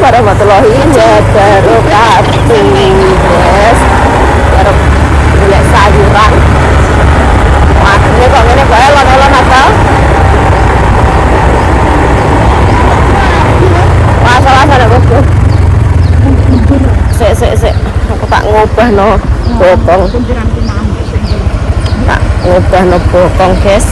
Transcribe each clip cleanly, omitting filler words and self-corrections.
warahmatullahi wabarakatuh. Yes, arep golek sayuran. Makane kok ngene bae lon-lon apa? Masalah ada bosku. Sik. Aku tak ngobahno bokong. Tak ngobahno bokong, guys.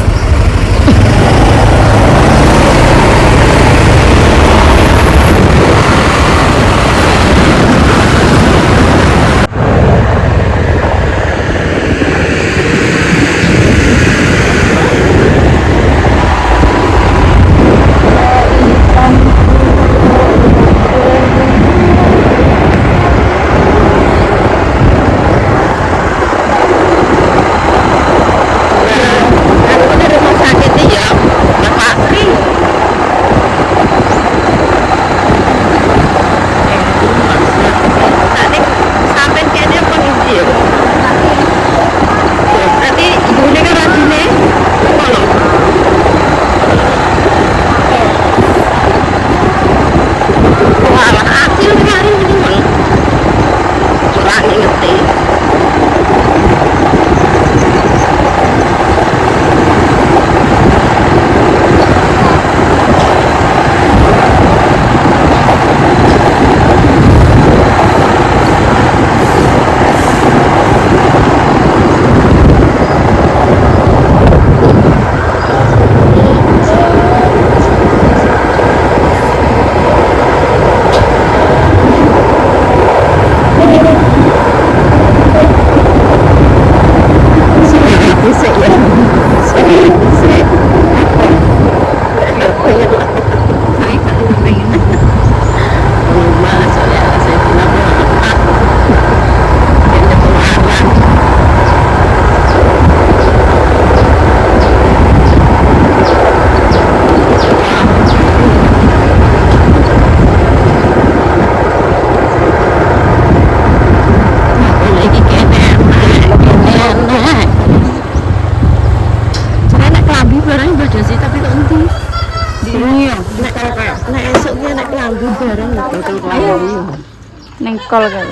Nengkol kali.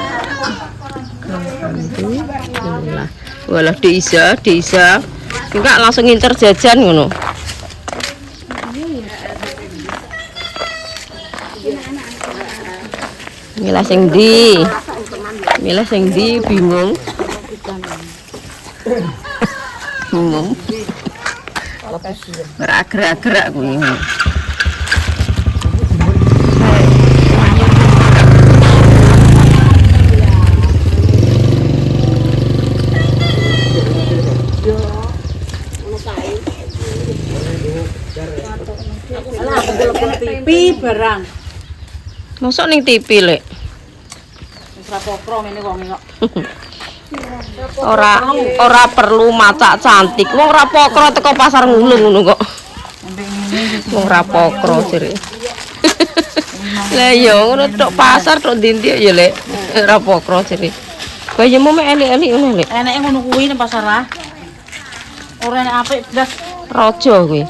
Alhamdulillah. Walah Disa. Enggak langsung nginter jajan ngono. Milah sing ndi bingung. Gerak-gerak kuwi. TV barang. Mosok ning TV lek. Wis ra popro ngene kok ngene. Ora perlu macak cantik. Wong ora pokro teko pasar ngulung ngono kok. Wong ora pokro jere. Lah yo ngono tok pasar tok ndi ya lek. Ora pokro jere. Bayemu mek elik-elik ngono lek. Eneke ngono kuwi nang pasar ah. Ora enak apik blas Raja kuwi.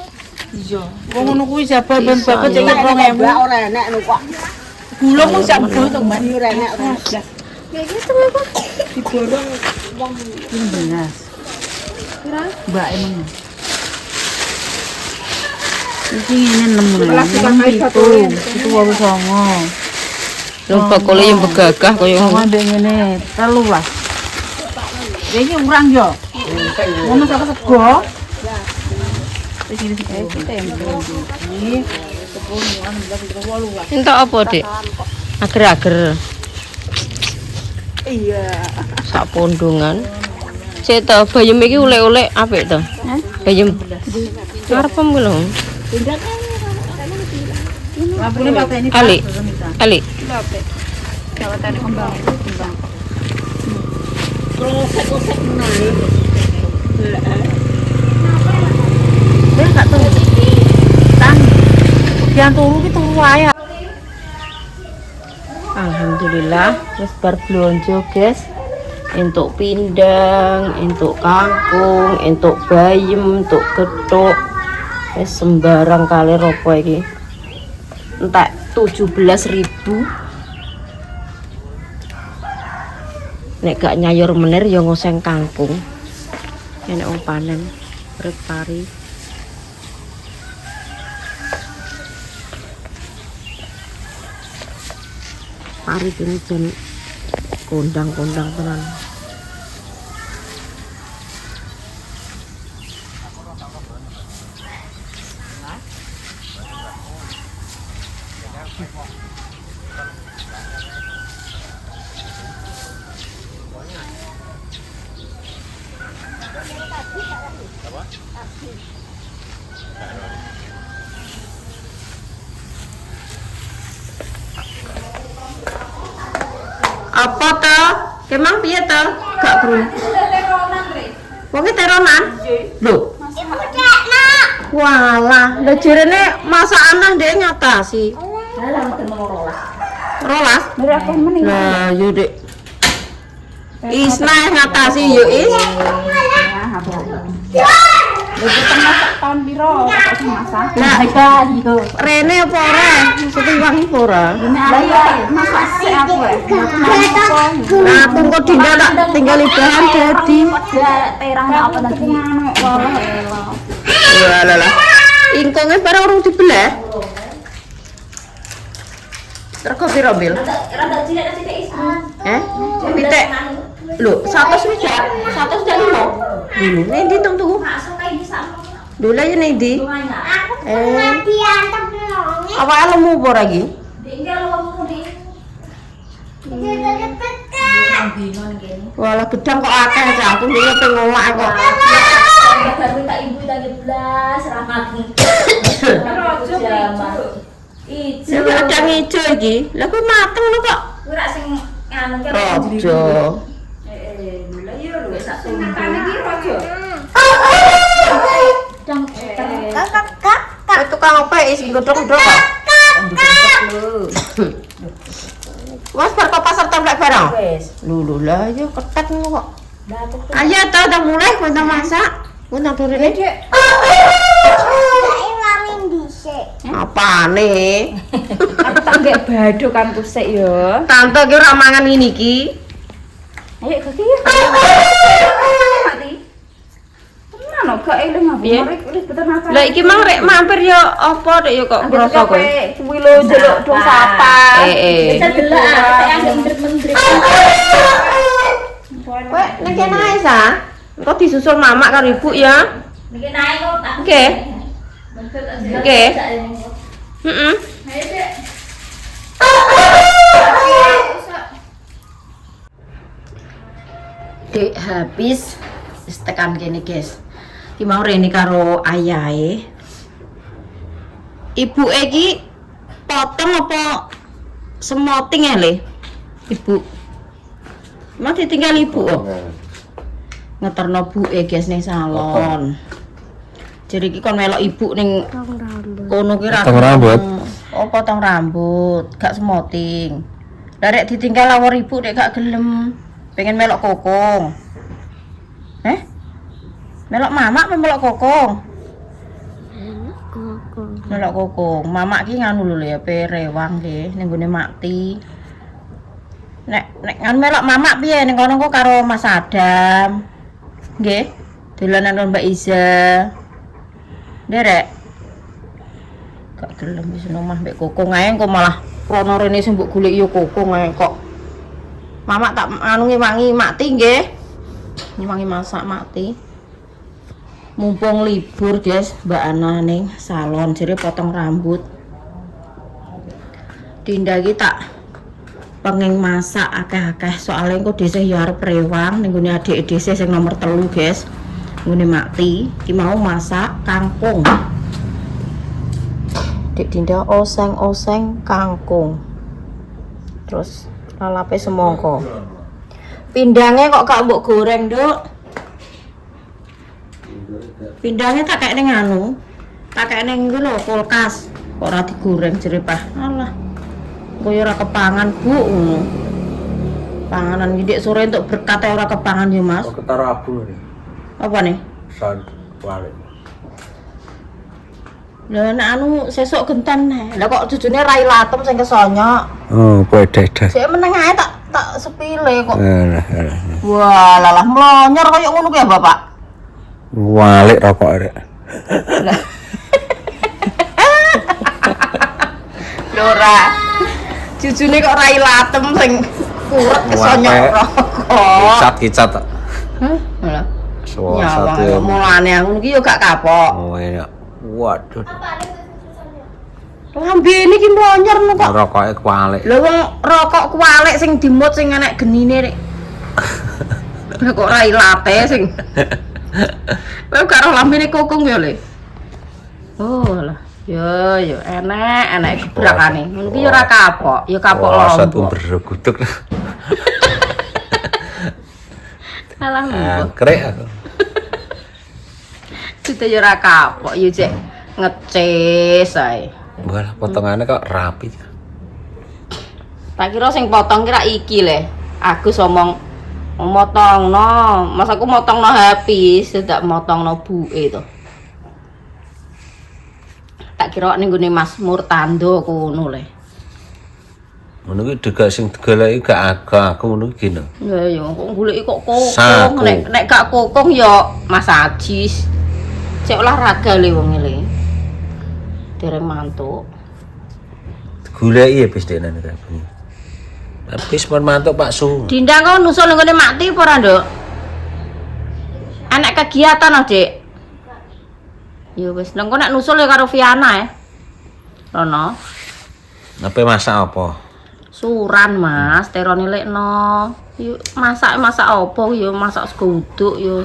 iya. Wong ngono kuwi jabal ben bapak cek 2000. Ora enak lho kok. Gulung mung sak boh to, Mbak. Ora enak ora. Ya gitu lho kok. Diborong wong 15. Kira? Mbak emang. Iki ngene 6. Itu 89. Lho bakule yang begagah kaya Wong ngono. ambek ngene 13. Iki urang yo. Ngono sak sego. Entuk apa, Dik? Ager-ager. Iya. Sak pondongan. Cek to, bayem iki ulek-ulek apik to? Bayem. Ngarepem ku lho. Lampune pateni. Ali. Jawatane kembang. Kosek-kosek menawa. Wis gak turu. Tang. Bagian turu ki turu wae. Alhamdulillah wis bar blonjo, guys. Entuk pindang, entuk kangkung, entuk bayem, entuk gethuk. Wis sembarang kali ropo iki. Entek 17.000. Nek gak nyayur menir ya ngoseng kangkung. Nek wong panen urip pari. Pari kene jan kondang-kondang tenan. Apa to? Kemang piye to? Gak kru. Wong e teronan? Lho. Walah, lha jarene masakan nang ndek nyatasi. Rolas? Lah yo Dik. Isna ngatasi yo Is. Tahun piro kok masak? Nah, iya. Rene apa ora? Mesti wangi apa ora? Lah iya masak sik aku Nah, tunggu Dinda tak tinggal bahan dadi. terang apa tadi? Ya lah. Ingkonge barang urung dibelah. Rego piro, Bil? Rada cilik-cilik is. Pitik. Lho, 100 wis ya? 100 dak limo. Lho, nek ndi tung tuku? Masuk kayak bisa. Lho lah ya nek ndi? Lumayan. Awake lemu apa ora iki? Tinggal wong di. Walah gedang kok akeh cah, aku dhewe pengen ngolak kok. Baru tak ibu lagi belas rahmat. Sing gedang ijo iki. Lah kok mateng lho kok. Kuwi rak sing anu ki Rojo. lha iya lho sak makane iki rojo. Kowe tukang apa is godhong-godhong kok? Mas bar kok pasar templek barang? Wes. Lho lah ya ketek ngono kok. Lah tuh. Ayo ta udah mulai kowe tak masak. Kowe tak dorene. Apane? Aku tak nggak bado kan kusik ya. Tante ki ora mangan ngene iki. Ayo kaki ya. Mati. Tenan gak eling apa? Piye? Wis peternakan. Lah iki mang rek mampir ya apa Dek ya kok ngrasa kowe? Kuwi lho ndelok dong sapa. Bisa delok yang mendrip-mendrip. Kowe nek kene ae sa. Engko disusul mamak karo ibu ya. Niki naik kok tak. Oke. Oke. Heeh. Ayo Dek. Dek habis wis tekan kene guys. Ki mau rene karo ayahe. Ibuke iki potong apa semoting ya le? Ibu. Mau ditinggal ibu kok. Ngeterno buke guys ning salon. Jadi iki kon melok ibu ning kono ki ra. Potong rambut. Oh, potong rambut, gak semoting. Lah rek ditinggal lawor ibu nek gak gelem. Pengen melok kokong. Melok mamak apa melok kokong? Melok kokong. Mamak ki nganu lho ya, perewang ki ning gone Makti. Nek ngan melok mamak piye ning kono kok karo Mas Adam. Nggih. Dolanan karo Mbak Iza. Derek. Gak gelem wis omah mbek kokong ae kok malah rono rene sing mbok goleki yo kokong ae kok. Mamak tak anu ngewangi Makti nggih. Ngewangi masak Makti. Mumpung libur guys, Mbak Ana ning salon jere potong rambut. Dinda iki tak pengen masak akeh-akeh soalnya engko dhisik ya arep rewang ning gone adik dhisik sing nomor 3 guys. Ngene Makti, iki mau masak kangkung. Dik Dinda oseng-oseng kangkung. Terus lalape semangka. Pindangnya kok gak mbok goreng, Nduk? Pindangnya tak kayak ning anu. Tak kayak ning nggo lho kulkas. Kok ora digoreng jere Pak. Alah. Koyo ora kepangan, Bu. Ngono. Panganan iki dik sore entuk berkat ora kepangan ya, Mas. Kok ketara abu nih. Apa nih? San wale. Lah nek anu sesuk genten. Lah kok jujune rai latem sing kesonyo. Oh, kowe deh. Sik meneng ae tak sepile kok. Alah. Wah, lalah mlonyor koyo ngono ku ya, Bapak. Walik rokok rek. Lora. Jujune kok rai latem sing kurek kesonyo rokok. Kicat. Hah? Lah. Ya, Satu. mulane aku iki yo gak kapok. Oh, enak. Waduh. Lambe iki mlonyor lho kok. Rokoke kwalik. Lha wong rokok kualik sing dimut sing enek genine rek. Lah kok rai late sing. Kowe gak roh lambene kokong ya, Le. Oh lah. Yo enek gebrakane. Ngono ki yo ora kapok, yo kapok Satu lombok. berguduk. Alah lombok. Krek aku. Kita yo ora kapok, yo cek ngeces ae. Wah, potongannya kok rapi. Tak kira sing potong kira iki le. Agus omong motongno, mas aku motongno habis, tidak motongno buke to. Tak kira ning gone Mas Murtando kono le. Ngono ki degak sing digoleki gak agak aku ngono ki no. Ya ya kok goleki kok kokong, Saku. nek gak kokong ya Mas Ajis. Cek olahraga le wong le. Dereng mantuk. Digoleki ya bis dene kabeh. Habis pun mantuk Pak Su. Dindang kau nusul nggone mati apa ora, Nduk? Anak kegiatan ah, Dik. Ya wis, nang kok nek nusul ya karo Viana ya. Rono. Apa masak apa? Suran, Mas, terone lekno. Yuk masak apa ya masak sego uduk ya.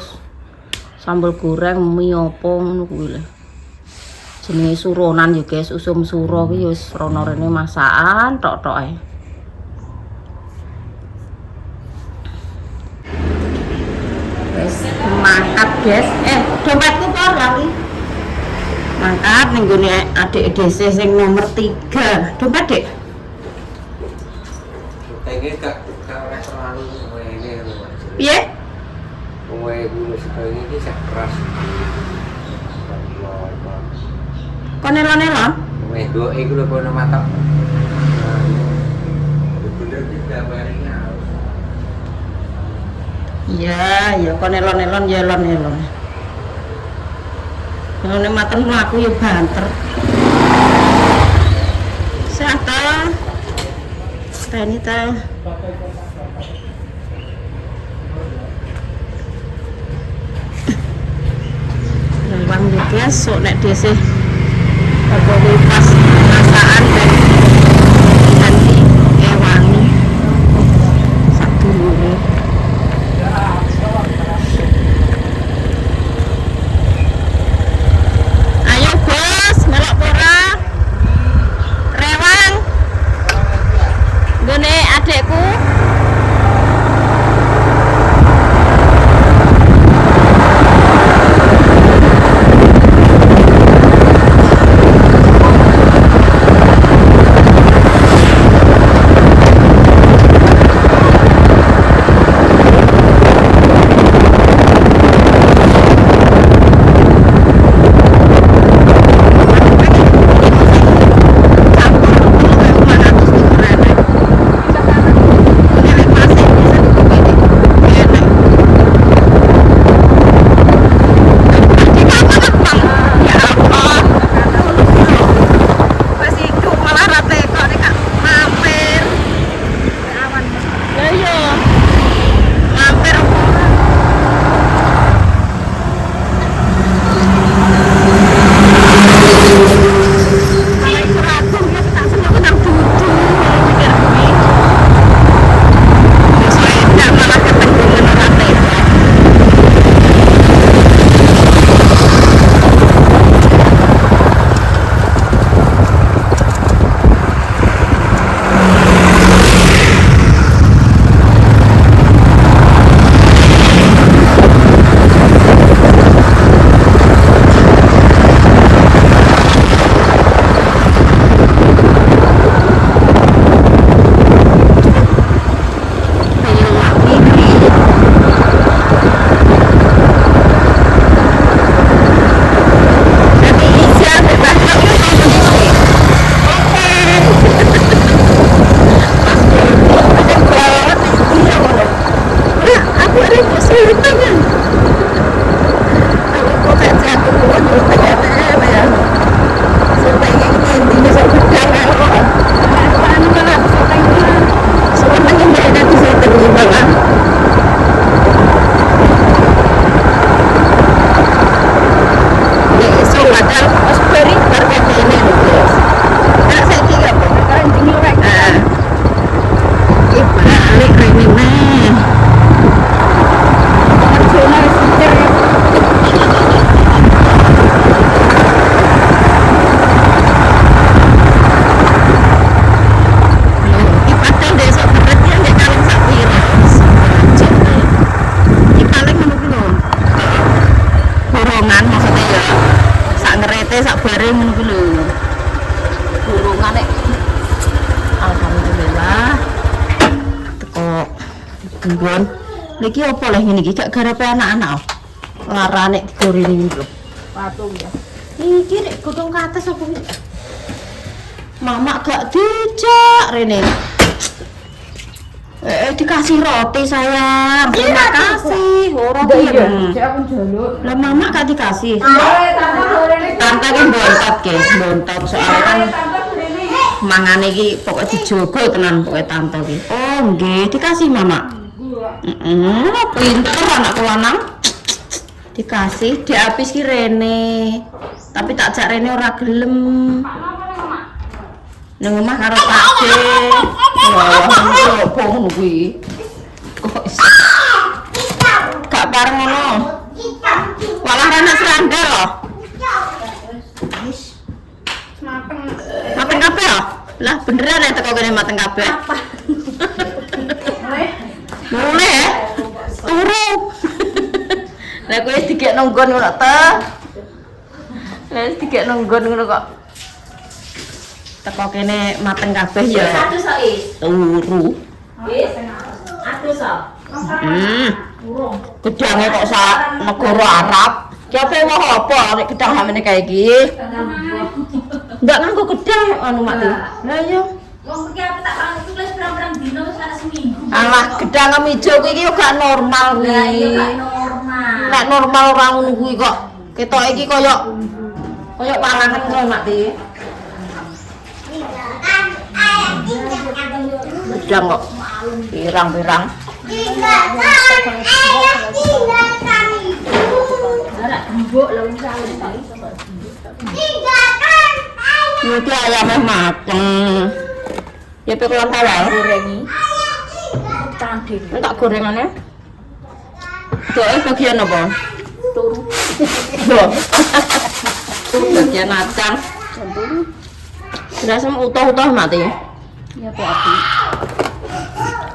Sambal goreng mie apa ngono kuwi lho. Jenenge suronan ya, guys, usum suro ki ya wis rono rene masakan tok-tok ae. Wis mangkat, guys. Dompetku kok lali. Mangkat ning gone adik DC sing nomor 3. Dompet, Dik. Iki gak restoran ngene lho. Piye? Kowe guru sekali iki sak keras. Kok nelon-nelon? Kowe do iku lho kono matok. Bener iki gambarnya. Iya, kok nelon-nelon ya elon-elon. Nelone maten mlaku ya banter. Sehat ta? Tani ta. Lawang juga sok nek dhisik apa pas masakan dan ganti ewangi. Sadurunge. Ayo bos, melok pora. Rewang. Gone adekku. nggon. Niki apa lah ngene iki gak garepe anak-anak. Larane digoreng iki lho. Patung ya. Iki nek godhong ke atas apa iki? Mama gak dijak rene. Dikasih roti sayang. Terima kasih. Ora piye. Aku njaluk. Lah mama gak dikasih. Tante gorene. Tante ki bontot guys, bontot soalnya kan mangane iki pokok dijogo tenan pokoke tante ki. Oh nggih, dikasih mama. Pinter anakku lanang. Dikasih, dihabis ki Rene. Tapi tak jak Rene ora gelem. Nang omah karo Pakde. Ya opo ngono kuwi. Kok iso? Gak bareng ngono. Walah anak seranda loh. Mateng kabeh ya? Lah beneran ya teko kene mateng kabeh. Mulai ya? Turu. Lah kowe dikek nonggon ngono ta? Lah dikek nonggon ngono kok. Teko kene mateng kabeh ya. Satu sok is. Turu. Wis. Aku sok. Gedange kok sak negara Arab. Ki ape wae apa nek gedang hamene kae iki? Enggak nganggo gedang anu mati. Lah iya. Wong iki apa tak kan tulis berang-berang dino wis ana seminggu. Alah gedang kemijo kuwi iki gak normal Lah iya kuwi. gak normal. Nek normal ora ngono kuwi kok. Ketok iki koyo palangan ngono mati. Gedang kok pirang-pirang. Ini ayamnya mateng. Ya pikulan halal. Gorengi. Tanding. Tak gorengannya. Doe bagian apa? Turu. Loh. Bagian acang. Rasanya utuh-utuh mati. Ya kok api.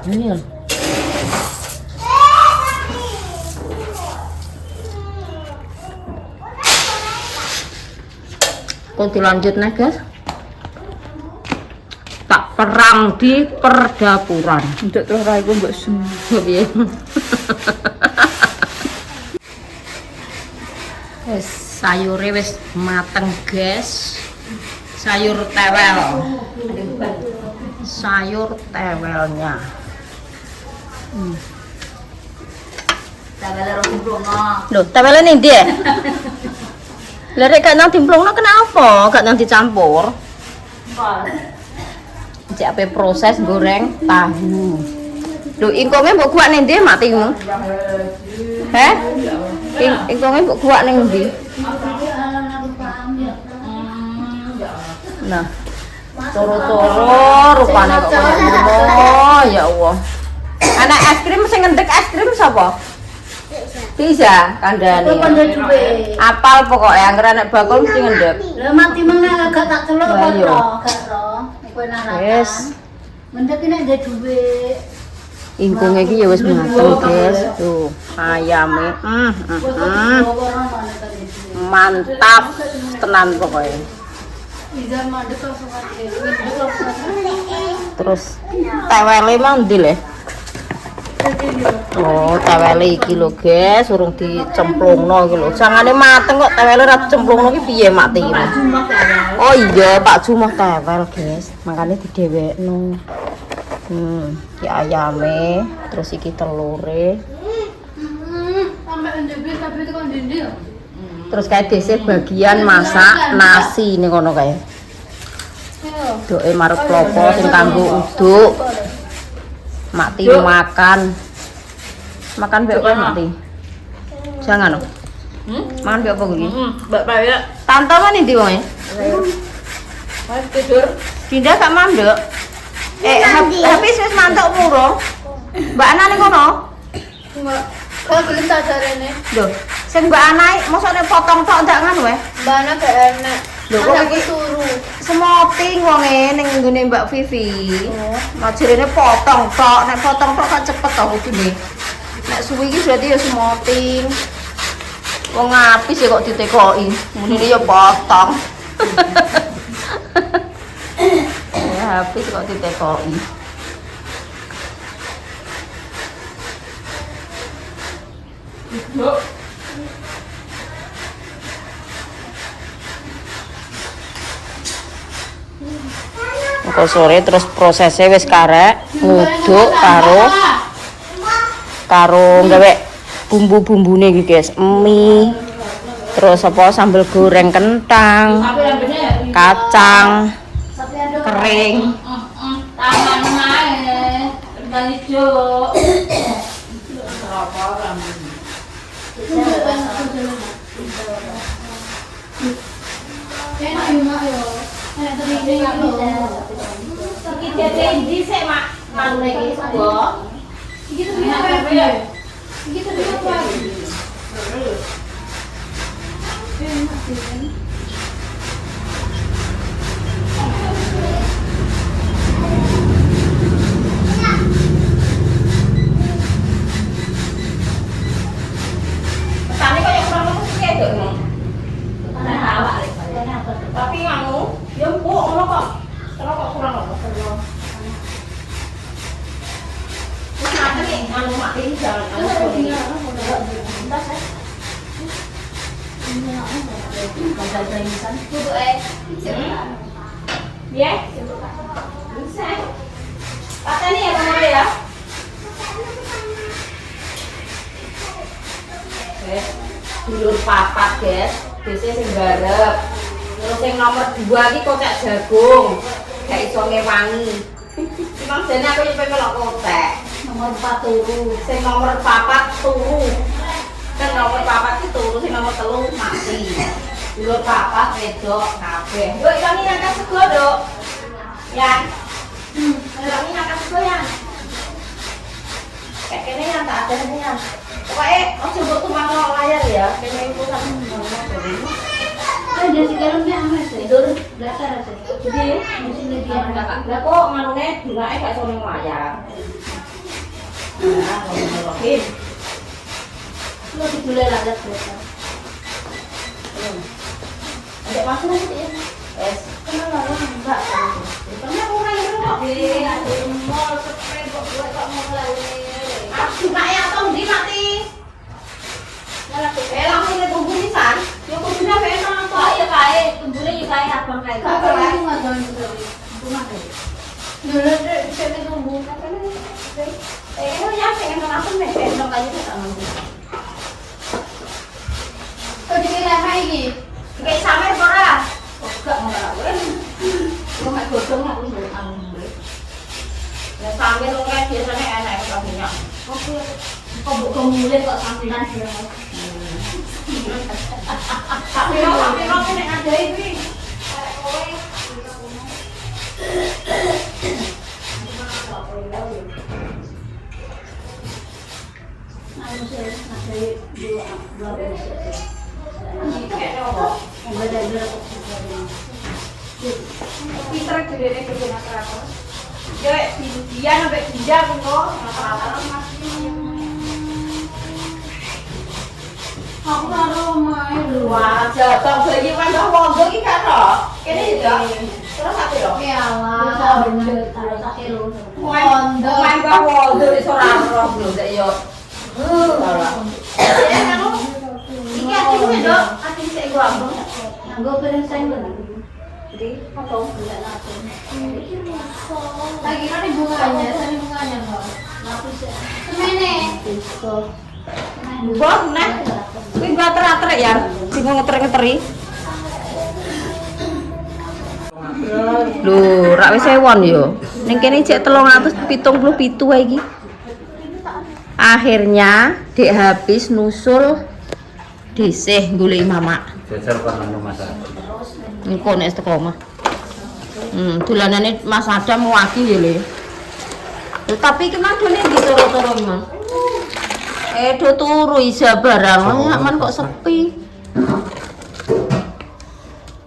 Ini ya. Kok dilanjut nih guys? Tak perang di perdapuran. Nduk terus ra iku mbok sem. Piye? Wis sayure wis mateng guys. Sayur tewel. Sayur tewelnya. Tawele ro kumpulno. Loh, tewelnya nih dia. Lerek gak nang dimplungno kenapa? Gak nang dicampur. Cek ape proses goreng tahu. Loh, ingkonge mbok kuak ning ndi mati ngono? Heh? Ingkonge mbok kuak ning ndi? Nah. Toro-toro rupane kok koyo ngono. Ya Allah. Anak es krim sing ngendek es krim sapa? Bisa kandhane. Apal pokoknya anggere nek bakul mesti ngendek. Lah mati meneh gak tak celuk Lah, kok iya. gak ro. Kowe naratan. Wes. Mendek nek ndek dhuwit. Ingkunge iki ya wis mateng, guys. Tuh, ayame. Mantap tenan pokoknya. Izan mandek langsung ade. Terus tewele mang ndi le? Oh, tewele iki lho, guys, urung dicemplungno iki lho. Jangane mateng kok tewele ora dicemplungno iki piye mati iki? Oh iya, Pak Jumoh tewel, guys. Makane didhewekno. Iki ayame, terus iki telure. Sampai ndek tapi itu kan dindi ya. Terus kayak dhisik bagian masak nasi ning kono kae. Doe marut klopo sing kanggo uduk. Mati makan. Makan mbek kowe mati. Jangan lho. Mangan mbek apa kuwi? Mbak Paya. Tante mana ndi wonge? Mas tidur. Dinda gak mandek. Habis wis mantuk murung. Mbak Ana ning kono. Mbak, kok belum sajarene? Lho, sing Mbak Ana mosok nek potong tok ndak ngono wae. Mbak Ana gak enak. Lho, kok Aku iki turu. semoting wonge ning nggone Mbak Vivi. Majerene potong tok, nek potong tok kan cepet to kudune. Nek suwi iki berarti ya semoting. Wong ngapis ya kok ditekoki. Mune ya potong. Ya habis kok ditekoki. Engko sore terus prosesnya wis karek nguduk karo gawe bumbu-bumbune iki guys, mie. Terus apa sambal goreng kentang, kacang kering. Tangan mae, kentang hijau. Tapi nganu, ya empuk ngono kok. Kalau kok kurang apa? Wis mati nek anu mati jangan anu. Ya. Bisa. Pateni ya Bang ya. Dulur papat, guys. Biasanya sing garep. Terus yang nomor 2 iki kotak jagung. Gak iso ngewangi. Memang jane aku nyimpen melok kotak. Nomor 4 turu. Sing nomor 4 turu. Kan nomor 4 iki turu, sing nomor 3 mati. Dulur papat wedok kabeh. Yuk kami ngangkat sego, Dok. Ya. Kami ngangkat sego ya. Kayak kene yang tak ada ini ya. Pokoknya ojo mbok tumpang layar ya. Kene iku sampe ngono. Kan dia sekarang dia amat sih. Tidur Dasar sih. jadi Mesti dia lah kok nganune dunake gak iso ning layar. Nah, ngomong-ngomongin. Lu dibule lagi biasa. Ada masuk nanti ya. Wes. Kenapa lu enggak? Karena kurang itu kok. Di mall sepeda kok mau lagi. Aku nak ya tong di mati. Langsung ke bumbu nisan. Ya kudunya penak to. Oh iya kae, tumbule yo kae abang kae. Kakak lagi ngadon dulu. Bunga kae. Dulu deh saya tunggu. Ini ya pengen langsung nih. Penak aja tak nunggu. Kok dikira apa iki? Kayak sampe ora. Enggak mau lawan. Gua mek godhong aku ndek anu. Ya sambil ngeliat biasanya enak kabehnya. Oke. Kok mbok mulai kok sampean sih. Tapi lo nek ada iki. Anu sih, ada dua belas. Pinter gede kerja apa? Ya, dia sampai dia kok Aku karo main lho. wah, jatah bayi kan dah wondo iki karo. Kene ya. Terus apa yo? Ya Allah, bener terus kilo. Wondo main bah wondo iso ora roh lho nek yo. Ya kamu. Iki ati kuwi, Dok. Ati sik gua ambung. Nggo bareng sayang lho. Jadi, apa? Lagi kan bunganya, sana bunganya kok. Lapis ya. Semene. Bos, nah. Kuwi bater-ater ya. Sing ngeter-ngeteri. Lho, rak wis ewon yo. Ning kene cek 377 wae iki. Akhirnya Dek habis nusul dhisih golek mama. Jajar kan anu masak. Engko nek teko omah. Dolanane Mas Adam wagi ya le. Tapi ki madone ndi turu-turu Mas. Do turu isa barang, man kok sepi.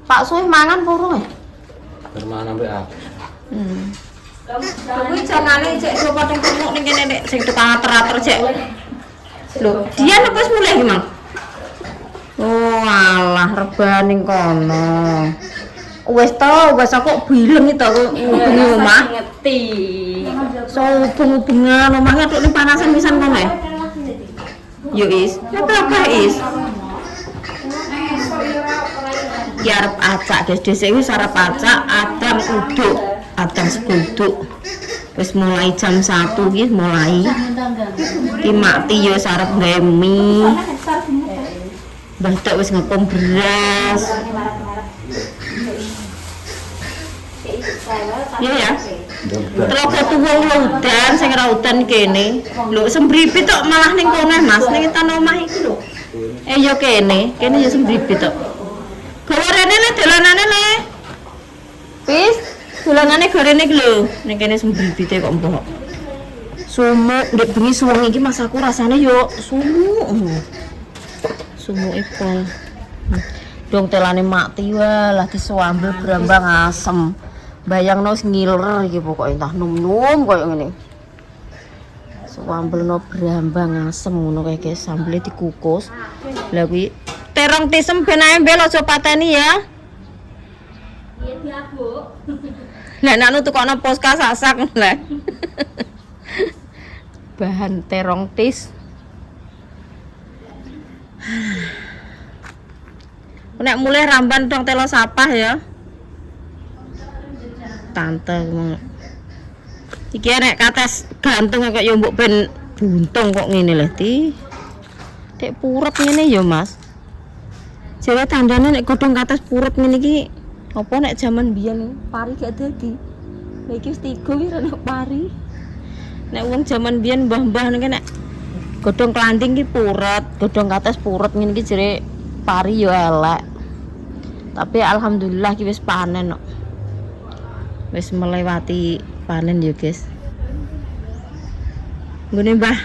Pak Suih mangan purung ya? Bermana mbek aku. Kuwi jangane cek coba ning kumuk ning kene nek sing tukang ater-ater cek. Lho, dia nek wis mulai iki, Mang. Oh, alah rebaning kono. Wis to, wis aku bileng itu aku ngubengi omah. Ngerti. So hubung-hubungan omahnya tok ning panasan pisan kono ya. Yo is, apa is? Ki arep acak guys, dhisik wis arep acak, adang uduk, adang sekuduk. Wis mulai jam 1 ki mulai. Ki makti yo arep gawe mie. Mbah Tok wis ngepung beras. Iya ya. Telaga tuwa udan sing ora udan kene. Lho sembripit tok malah ning kono Mas, ning tanah omah iki lho. Yo kene yo sembripit tok. Gorene le dolanane le. Wis, dolanane gorene iki lho. Ning kene sembripite kok mbok. Sumuk ndek bengi suweng iki Mas aku rasane yo sumuk. Sumuk ipol. Dong telane mati wae lah disuambel brambang asem. Bayangno wis ngiler iki pokoke entah num-num koyo ngene. Suambelno brambang asem ngono kae guys, sambele dikukus. Lah kuwi terong tisem ben ae mbel aja pateni ya. Iya diabuk. Lah nek anu tukokno poska sasak lah. Bahan terong tis. Nek mulai ramban dong telo sapah ya. Tante iki nek kates gantung kok yo mbok ben buntung kok ngene lho Ti. Tek purep ngene ya Mas. Jare tandane nek godhong kates purep ngene iki apa nek jaman biyen pari gak dadi. Lah iki wis 3 iki nek pari. Nek wong jaman biyen mbah-mbah nek godhong klanting ki puret, godhong kates puret ngene iki jare pari yo elek. Tapi alhamdulillah ki wis panen kok. Wis melewati panen ya guys. Nggone Mbah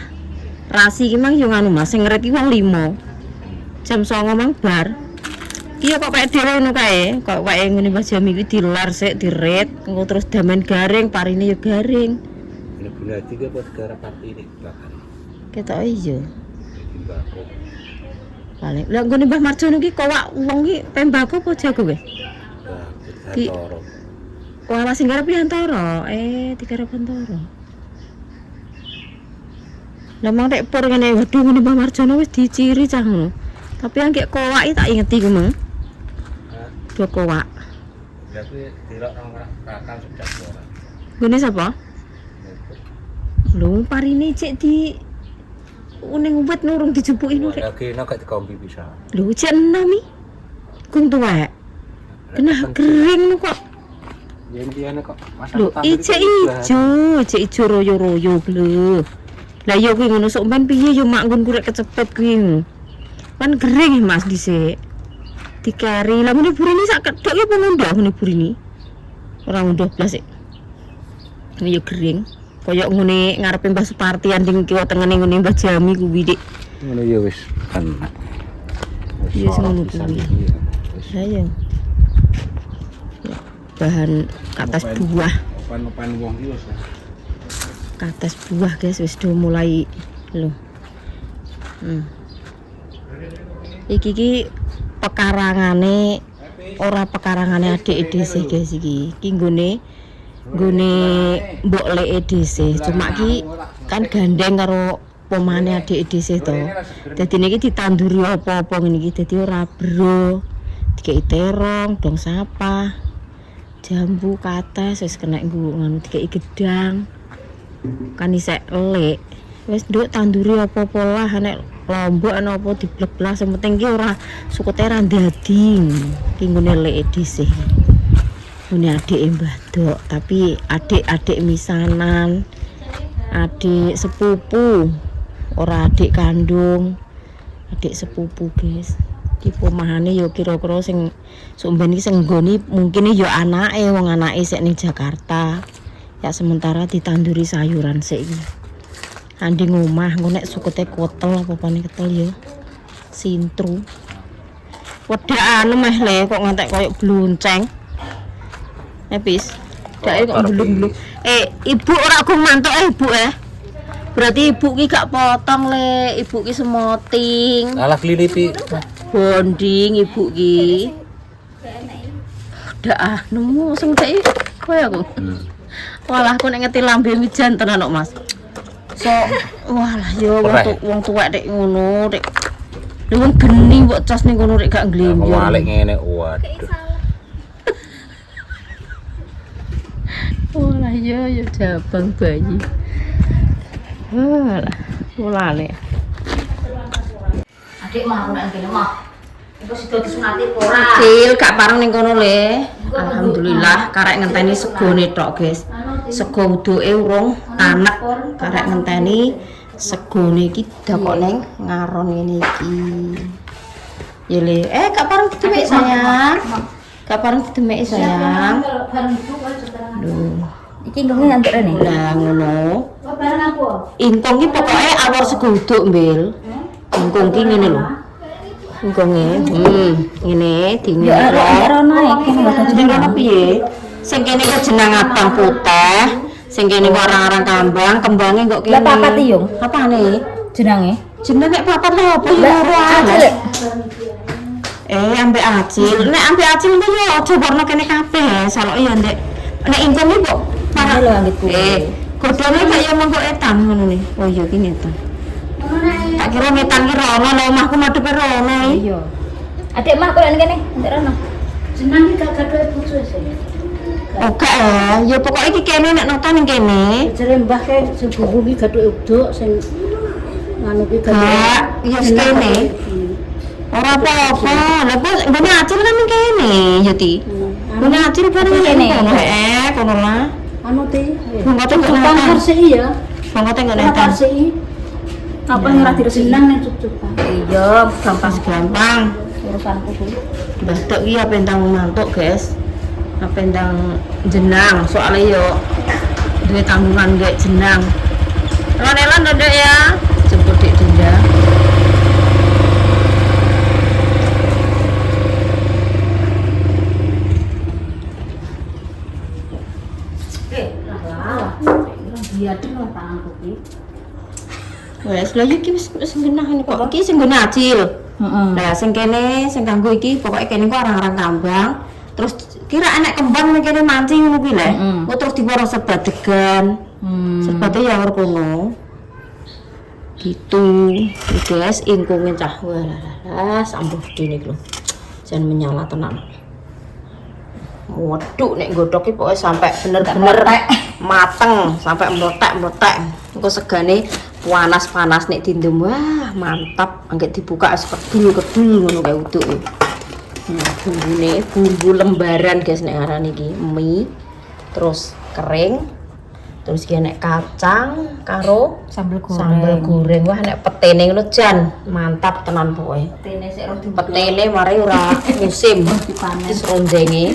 Rasi ki mang yo nganu Mas, sing ngeret ki wong 5. Jam 09.00 mang bar. Ki kok kaya dhewe ngono kae, kok wae ngene Mbah Jami ki dilar sik diret, engko terus damen garing, parine yo garing. Nek Bunadi ki apa negara pati iki bakar. Ketok iya. Tembako. Paling. Lah nggone Mbah Marjono ki kok wong ki tembako apa jago weh? Di wah masih garap Bantoro, digarap Bantoro. Lah mang nek pur ngene waduh ngene Mbah Marjono wis diciri cah ngono. Tapi angge kowak iki tak ingeti ku mang. Dua kowak. Ya kuwi dilok nang rakal sejak ora. Ngene sapa? Lho parine cek di ning uwet nurung dijepuki nu rek. Lagi nek dikompi bisa. Lho cek enam iki. Kung tuwek. Kena kering kok. Yen kok masak Lho, ijek ijo royo-royo lho. Lah ya kuwi ngono sok ben piye yo mak nggon kurek kecepet kuwi. Kan gering Mas dhisik. Dikari. Lah ngene burine sak kedhok ya apa ngundah ngene burine. Ora ngundah blas sik. Ya gering. Kaya ngene ngarepe Mbah Suparti anding kiwa tengene ngene Mbah Jami kuwi dik. Ngono ya wis kan. Iya ngono kuwi. Lah ya. Bahan katas buah. Pan-pan wong iki wis. Katas buah guys wis do mulai lho. Iki ki pekarangane ora pekarangane adik dhisik guys iki. Iki nggone mbok leke dhisik. Cuma ki kan gandeng karo pomane adik dhisik to. Dadi niki ditanduri apa-apa ngene iki dadi ora bro. Dikei terong, dong sapah. Jambu kates wis kena nggo nganu dikei gedang. Kan isek elek. Wis nduk tanduri apa-apa lah nek lombok ana apa diblek-blas sing penting ki ora sukute ra dadi. Ki nggone lek dhisik. Ngene adike Mbah Dok, tapi adik-adik misanan. Adik sepupu. Ora adik kandung. Adik sepupu, guys. Ki pomahane ya kira-kira sing sumben iki sing nggoni mungkin ya anake wong anake sik ning Jakarta. Ya sementara ditanduri sayuran sik iki. Anding omah engko nek sukute kotel apa-apane ketel ya. Sintru. Wedakane meh le kok ngantek koyo blunceng. Epis. Dake kok blung-blung. Ibu ora aku mantuk ibu Berarti ibu ki gak potong le, ibu ki semoting. Alah klinipi. Bonding ibu ki. Dah nemu sing dek kowe aku. Walah aku nek ngeti lambe wijan tenan kok Mas. So, walah yo Ora. wong tuwek dek ngono, dek. Lha wong geni mbok cas ning ngono rek gak nglembyong. Walik ngene, waduh. Walah yo jabang bayi. Walah, mulane. Adik mah nek kene mah. Iku sida disunati apa ora? Cil gak pareng ning kono le. Alhamdulillah karek ngenteni segone tok, guys. Sego uduke urung tanek, karek ngenteni segone iki dakok ning ngaron ngene iki. Ya le, gak pareng didemek sayang. Gak pareng didemek sayang. Bareng ibu kok sekarang. Duh, Iki ngene ngantuk rene. lah ngono. Bareng aku. Ingkung ki pokoke awor sego uduk, Mbel. Ingkung ki ngene lho. Ingkunge, ngene Ya dingin. rono iki ngono Jeneng apa piye? Sing kene kok jeneng abang putih, sing kene kok arang-arang kambang, kembange kok kene. Lah papat iki, Yung? Apane? jenenge. Jenenge papat lho apa ya ora Acil. ambek acil. Nek ambek acil ku yo aja warna kene kabeh, saloke ya ndek. Nek ingkung iki kok Mana lho anggitku. godhone kaya mengko etan ngono ne. Oh iya ki etan. Tak kira ngetan ki rono lho omahku madhepe rono. Iya. Adik mah kok kene, ndak rono. Jeneng iki gak gaduh bojo sih. Oh gak ya pokoknya iki kene nek nonton ning kene. Jare mbah ke sing guru iki gaduh uduk sing nganu ki Gak, ya kene. Ora apa-apa. Lah kok ngene acil kan ning kene ya ti. Ngene acil bareng Kene. kono. Kono lah. anu ti. Monggo teng Bangkar sih ya. Monggo teng Bangkar nonton. sih. Apa yang ora diseneng nek cucukan. Iya, gampang Gampang. urusanku kuwi. Mbah tok iki apa entang mantuk, guys. Apa entang jenang soalnya yo duwe tanggungan gak jenang. Ronelan ndek ya. Jemput Dik Dinda. Dia tuh tanganku ki. Wes lha iki wis genah kok. Iki sing ngene acil. Heeh. Nah, sing kene sing kanggo iki pokoke kene kok arang-arang kambang. Terus kira enek kembang ning kene mancing ngono kuwi lho. Oh terus diworo sebat degan. Sebate ya ora kono. Gitu. Iki guys, ingkunge cah. Walah, sampun gede iki lho. Jan menyala tenan. Waduh nek godhok iki pokoke sampai bener-bener mateng, sampai meletek-meletek. Engko segane panas-panas nek dindem. Wah, mantap. Angget dibuka es kedul-kedul ngono kae uduk. Bumbune bumbu lembaran guys nek aran iki mie. Terus kering. Terus iki nek kacang karo Sambel sambal goreng. Wah nek petene ngono jan mantap tenan pokoke. Tene sik ro Petene mari ora musim. dipanen. Wis rondenge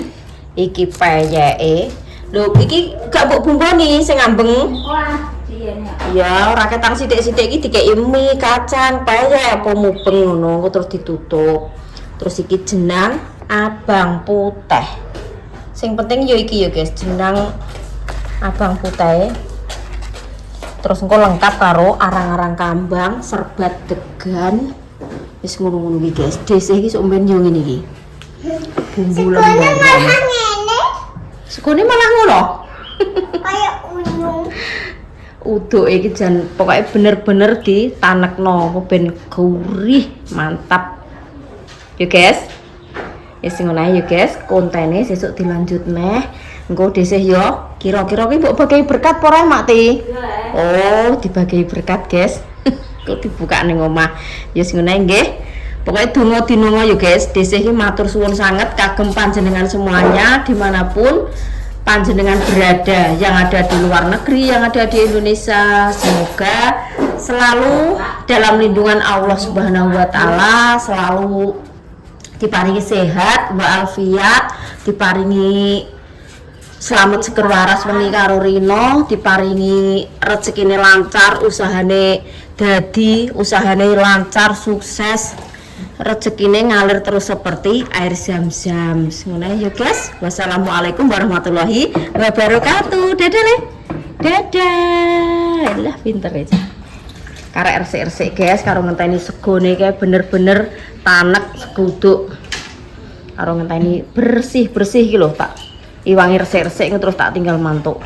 iki peyeke. Lho iki gak mbok bumboni sing ngambeng. Wah, ciyene. Ya ora ketang sithik-sithik iki dikeki mie, kacang, peyek apa mubeng ngono engko terus ditutup. Terus iki jenang abang putih. Sing penting ya iki ya guys, jenang abang putih. Terus engko lengkap karo arang-arang kambang, serbat degan. Wis ngono-ngono iki guys. Dhisik iki sok mben yo ngene iki. Bumbu lembaran. Sekone malah ngono. Kayak unyu. Uduk iki jan pokoknya bener-bener ditanekno ben gurih, mantap. Yo guys. Ya sing ngono ya guys, kontene sesuk dilanjut neh. Engko dhisik yo kira-kira ki mbok bagi berkat apa ora Mak Ti? Oh, dibagi berkat, guys. Kok dibuka ning omah. Ya sing ngono nggih. Pokoknya donga dinonga ya guys, dhisik iki matur suwun sanget kagem panjenengan semuanya dimanapun panjenengan berada, yang ada di luar negeri, yang ada di Indonesia, semoga selalu dalam lindungan Allah Subhanahu wa taala, selalu diparingi sehat walafiat, diparingi selamat seger waras wengi karo Rino, diparingi rezekine lancar, usahane dadi, usahane lancar, sukses. Rezekine ngalir terus seperti air zam-zam. Ngono ya guys. Wassalamualaikum warahmatullahi wabarakatuh. Dadah le. Dadah. Lah pinter aja. Karek resik-resik guys, karo ngenteni segone kayak bener-bener tanek seguduk. Karo ngenteni bersih-bersih iki lho, tak iwangi resik-resik terus tak tinggal mantuk.